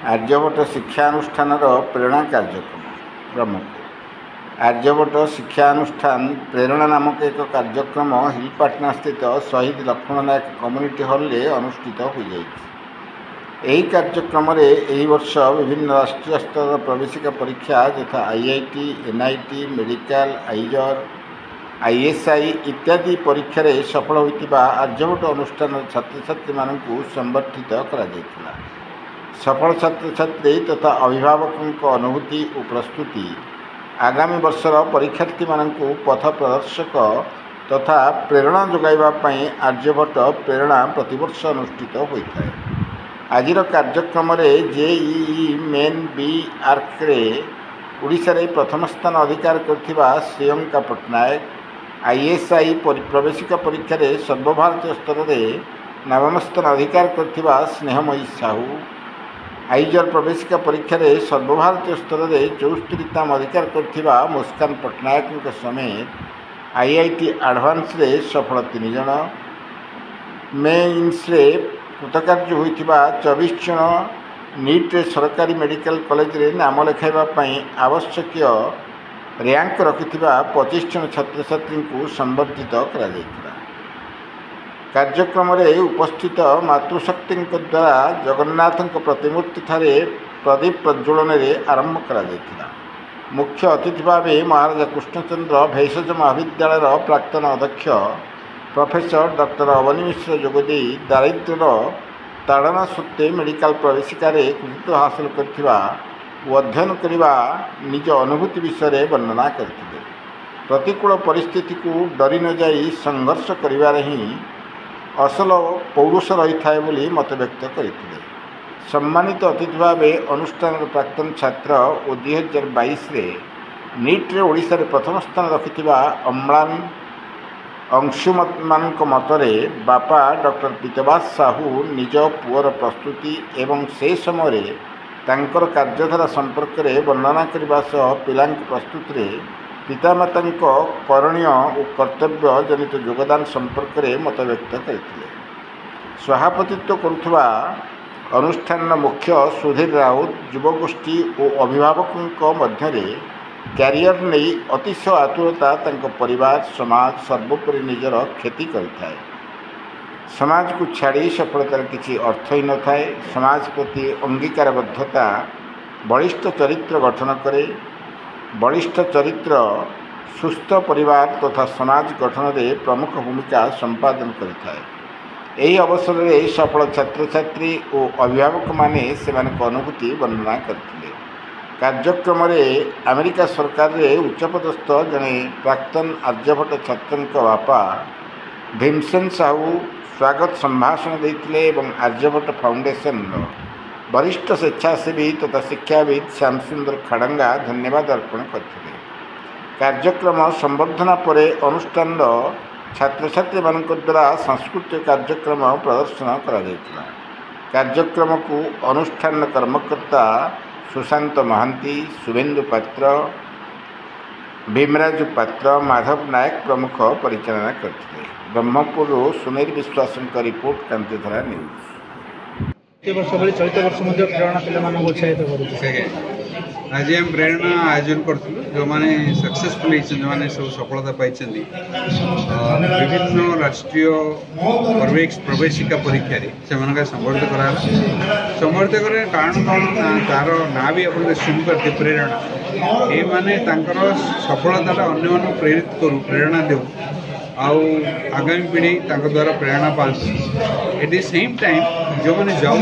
आर्यभट्ट शिक्षानुष्ठान प्रेरणा कार्यक्रम ब्रह्मपुर। आर्यभट्ट शिक्षानुष्ठान प्रेरणा नामक एक कार्यक्रम हिलपाटना स्थित शहीद लक्ष्मण नायक कम्युनिटी हॉल में अनुष्ठित हो जाए। यही कार्यक्रम वर्ष विभिन्न राष्ट्रीय स्तर प्रवेशिका परीक्षा यथा IIT, NIT, मेडिकल, आइजर, ISI इत्यादि परीक्षा सफल होता आर्यभट्ट अनुष्ठान छात्र छात्री मानू संबर्धित कर सफल छात्र छात्री तथा अभिभावकों अनुभूति और प्रस्तुति आगामी वर्षर परीक्षार्थी मानू पथ प्रदर्शक तथा प्रेरणा जोगाइवाई आर्यभट्ट प्रेरणा प्रतिवर्ष अनुष्ठित होता है। आजिर कार्यक्रम JEE main B arch Odisha रे प्रथम स्थान अधिकार करथिबा श्रीयंका पटनायक, ISI प्रवेशिका परीक्षा सर्वभारतीय स्तर में नवम स्थान अधिकार करथिबा स्नेहमयी साहू, आइजर प्रवेशिका परीक्षा सर्वभारतीय स्तर में 64तम अधिकार करथिबा मुस्कान पटनायक समेत IIT एडवांस सफल 3 जन, मेन्स कृतकार्य होइथिबा 24 जन, नीट सरकारी मेडिकल कॉलेज रे नाम लिखाइवाई आवश्यक रैंक रखिथिबा 25 जन छात्र छात्री को संबर्धित करा जायतिला। कार्यक्रम उपस्थित मातृशक्ति द्वारा जगन्नाथ प्रतिमूर्ति ठारे प्रदीप प्रज्वलन आरंभ करा जायतिला। मुख्य अतिथि भाव महाराजा कृष्णचंद्र भेषज महाविद्यालय प्राक्तन अध्यक्ष प्रोफेसर डॉक्टर अवनी मिश्र जोगदे दारिद्र्यर ताड़ना सत्वे मेडिकल प्रवेशिकार कृतित्व हासिल करथिबा और अध्ययन करने निज अनुभूति विषय वर्णना करथिले। प्रतिकूल परिस्थिति को डरी न जाई संघर्ष करिवार ही असल पौरुष रही थाए बोली मत व्यक्त करथिले। सम्मानित अतिथि भाव अनुष्ठान प्राक्तन छात्र और 2022 नीट रे ओडिशा रे प्रथम स्थान रखिथिबा अम्लान अंशुमान मतरे बापा डॉक्टर पीतवास साहू निज पुअर प्रस्तुति एवं से समय तांकर कार्यधारा संपर्क में वर्णना करने सह पिलांक प्रस्तुति रे पितामाता करणीय और कर्तव्य जनित योगदान संपर्क में मत व्यक्त करथिले। सभापतित्व करुवा अनुष्ठान मुख्य सुधीर राउत युवगोष्ठी और अभिभावकों मध्य क्यारियर नहीं अतिशय आतुरता तांको परिवार समाज सर्वोपरि निजर क्षति करिथाए। समाज को छाड़ी सफलतार किसी अर्थ ही न थाए। समाज प्रति अंगीकारबद्धता बलिष्ठ चरित्र गठन करे। बलिष्ठ चरित्र सुस्थ परिवार तथा समाज गठन में प्रमुख भूमिका संपादन करिथाए। यही अवसर में सफल छात्र छात्री और अभिभावक माने सेमानक अनुभूति वर्णना करथिले। कार्यक्रम अमेरिका सरकार रे उच्चपदस्थ जड़े प्राक्तन आर्यभट्ट छात्र बापा भीमसेन साहू स्वागत संभाषण देते और आर्यभट्ट फाउंडेशन वरिष्ठ स्वेच्छासेवी तथा शिक्षाविद श्याम सुंदर खड़ंगा धन्यवाद अर्पण करते। कार्यक्रम संबर्धना पर अनुष्ठान छात्र छात्री मान द्वारा सांस्कृतिक कार्यक्रम प्रदर्शन करा जायतिला। कार्यक्रम को अनुष्ठान कर्मकर्ता सुशांत महांती, शुभेन्दु पात्र, भीमराजु पात्र, माधव नायक प्रमुख परिचालना करते। ब्रह्मपुर सुनील विश्वास रिपोर्ट कांतिधारा न्यूज। चलित वर्ष प्रेरणा उत्साहित आज आम प्रेरणा आयोजन करूँ जो मैंने सक्सेसफुल जो मैंने सब सफलता पाई विभिन्न राष्ट्रीय प्रवेशिका परीक्षा से संबर्धित करा संबर्धित कर कारण कौन तार ना भी आप शुणुपारे प्रेरणा ये माने सफलता अन्य प्रेरित करूँ प्रेरणा दे आगामी पीढ़ी द्वारा प्रेरणा पाती। एट द सेम टाइम जो मैंने जाऊँ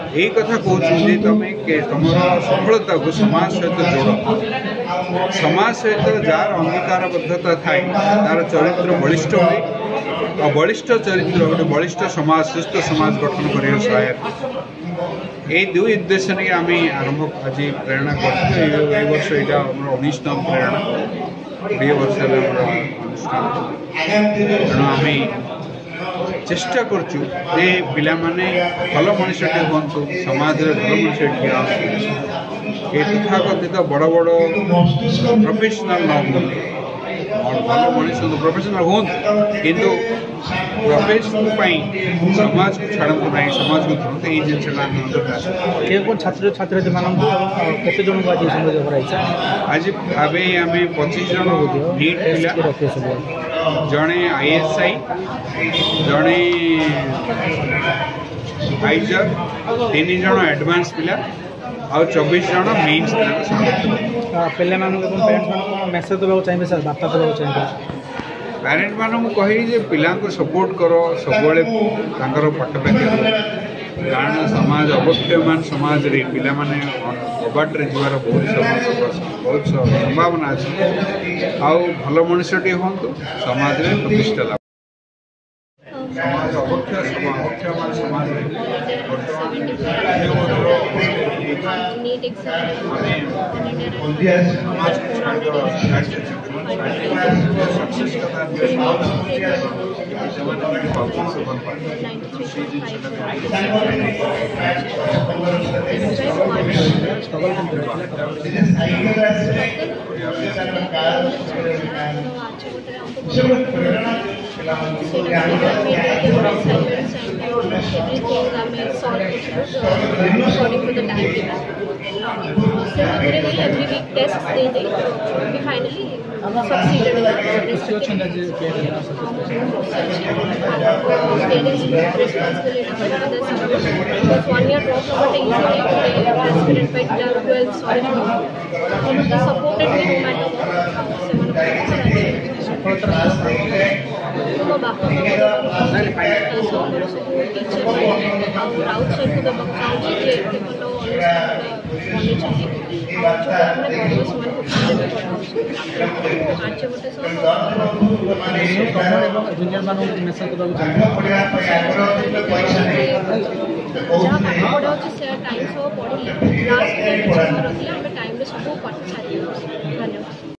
यही कथा कहूँ तुम तुम सफलता को समाज सहित जोड़। समाज सहित जार अंगीकारबद्धता थाए तार चरित्र बलिष्ठ हुए और बलिष्ठ चरित्र गोटे बलिष्ठ समाज सुस्थ समाज गठन कर सहायक। ये दुई उद्देश्य नहीं आम आरंभ आज प्रेरणा कर वर्ष यहाँ 19तम प्रेरणा 20 वर्ष अनुष्ठान तेणु आम चेष्टा करचु जे पिला माने भल मनुष्यटे हुंतु समाज रे भल मनुष्य ठिया ए तथाकथित बड़ बड़ प्रोफेशनल न हुंतु और भल मनुष्य तो प्रोफेशनल हुंतु किंतु प्रोफेशनल समाज को छाड़ू ना समाज को धरते ये जिन कौन छात्र छात्री मान केते जन को आज संबोधित कराइछा आज आबे आमे 25 जन नीट पिला जड़े ISI जड़े आइजर 3 जन एडवांस पिला और 24 जन मेन्स पिला मान पेरेंट्स मान मेसेज देबा चाहिए सर वार्ता देबा चाहिए पेरेंट मानू कही जे पिला को सपोर्ट करो सब पाठटा कारण समाज अवक्षयमान समाज रे पिला माने कबाटे जीवार बहुत संभावना अच्छे आउ भल मनुष्यटे हूँ समाज रे प्रतिष्ठा लाभ समाज अवक्षयमान समाज सक्सेस कथा every week tests they did. We finally succeeded in that. Parents responsibility because 1 year drop not easily today president by 12 solid they supported me no matter junior मान मेसेज देबा जहाँ पाठ पढ़ा टाइम सब पढ़ी लास्ट टाइम सब पढ़ी सब पाठ छाड़ी